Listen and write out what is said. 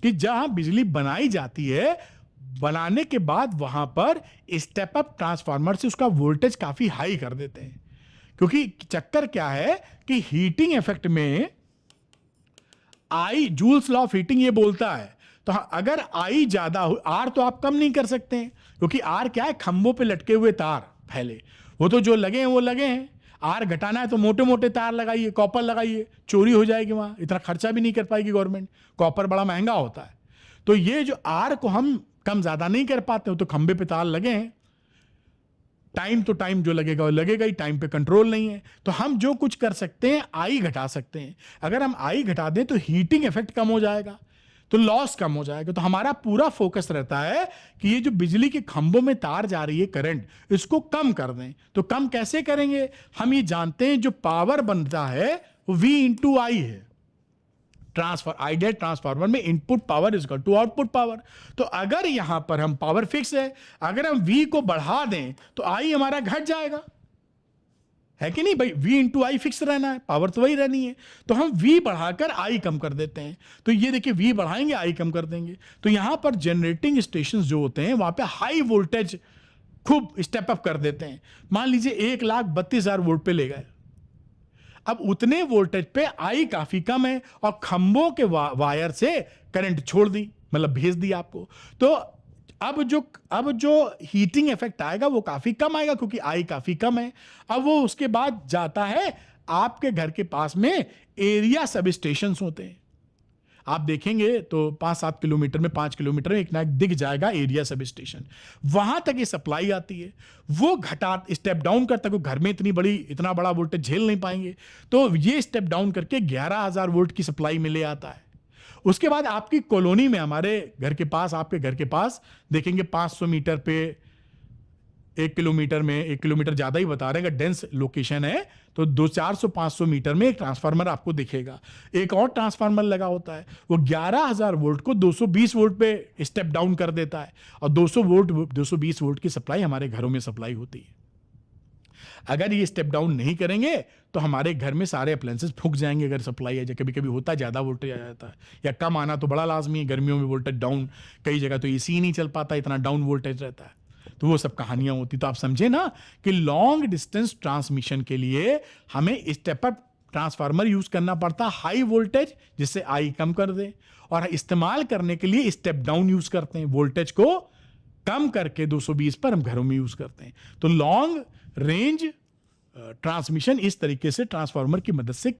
कि जहां बिजली बनाई जाती है, बनाने के बाद वहां पर स्टेप अप ट्रांसफार्मर से उसका वोल्टेज काफी हाई कर देते हैं। क्योंकि चक्कर क्या है कि हीटिंग इफेक्ट में आई, जूल्स लॉ ऑफ हीटिंग ये बोलता है, तो अगर आई ज्यादा हो, आर तो आप कम नहीं कर सकते हैं, क्योंकि आर क्या है, खंभों पे लटके हुए तार फैले, वो तो जो लगे हैं वो लगे हैं। आर घटाना है तो मोटे मोटे तार लगाइए, कॉपर लगाइए, चोरी हो जाएगी, वहां इतना खर्चा भी नहीं कर पाएगी गवर्नमेंट, कॉपर बड़ा महंगा होता है। तो ये जो आर को हम कम ज्यादा नहीं कर पाते हो, तो खंभे पे तार लगे हैं, टाइम तो टाइम जो लगेगा वो लगेगा ही, टाइम पे कंट्रोल नहीं है। तो हम जो कुछ कर सकते हैं, आई घटा सकते हैं। अगर हम आई घटा दें तो हीटिंग इफेक्ट कम हो जाएगा, तो लॉस कम हो जाएगा। तो हमारा पूरा फोकस रहता है कि ये जो बिजली के खंभों में तार जा रही है करंट, इसको कम कर दें। तो कम कैसे करेंगे? हम ये जानते हैं जो पावर बनता है वो V इंटू आई है। आइडियल ट्रांसफार्मर में input power is equal to output power. तो अगर यहां पर हम पावर फिक्स है, अगर हम V को बढ़ा दें तो I हमारा घट जाएगा, है कि नहीं भाई? V इंटू आई फिक्स रहना है, पावर तो वही रहनी है। तो हम V बढ़ाकर I कम कर देते हैं। तो ये देखिए, V बढ़ाएंगे I कम कर देंगे। तो यहां पर जनरेटिंग स्टेशन जो होते हैं वहां पे हाई वोल्टेज खूब स्टेप अप कर देते हैं। मान लीजिए 1,32,000 वोल्ट पे ले गए, अब उतने वोल्टेज पे आई काफी कम है और खंभों के वायर से करंट छोड़ दी, मतलब भेज दी आपको। तो अब जो हीटिंग इफेक्ट आएगा वो काफी कम आएगा, क्योंकि आई काफी कम है। अब वो उसके बाद जाता है आपके घर के पास में एरिया सब स्टेशन होते हैं, आप देखेंगे तो 5-7 किलोमीटर में, 5 किलोमीटर में एक ना एक दिख जाएगा एरिया सब स्टेशन। वहां तक ये सप्लाई आती है, वो घटा स्टेप डाउन करता है, घर में इतना बड़ा वोल्टेज झेल नहीं पाएंगे, तो ये स्टेप डाउन करके 11,000 वोल्ट की सप्लाई में ले आता है। उसके बाद आपकी कॉलोनी में, हमारे घर के पास, आपके घर के पास देखेंगे 500 मीटर पे, 1 किलोमीटर में, 1 किलोमीटर ज्यादा ही बता रहे हैं, अगर डेंस लोकेशन है तो 400-500 मीटर में एक ट्रांसफार्मर आपको दिखेगा। एक और ट्रांसफार्मर लगा होता है, वो 11,000 वोल्ट को 220 वोल्ट पे स्टेप डाउन कर देता है, और 220 वोल्ट की सप्लाई हमारे घरों में सप्लाई होती है। अगर ये स्टेप डाउन नहीं करेंगे तो हमारे घर में सारे अप्लायंसेस फूक जाएंगे। अगर सप्लाई है, कभी कभी होता है ज्यादा वोल्टेज आ जाता है, या कम आना तो बड़ा लाजमी है, गर्मियों में वोल्टेज डाउन, कई जगह तो एसी नहीं चल पाता, इतना डाउन वोल्टेज रहता है। तो वो सब कहानियां होती। तो आप समझे ना कि लॉन्ग डिस्टेंस ट्रांसमिशन के लिए हमें स्टेप अप ट्रांसफार्मर यूज करना पड़ता, हाई वोल्टेज जिससे आई कम कर दे, और इस्तेमाल करने के लिए स्टेप डाउन यूज करते हैं, वोल्टेज को कम करके 220 पर हम घरों में यूज करते हैं। तो लॉन्ग रेंज ट्रांसमिशन इस तरीके से ट्रांसफार्मर की मदद से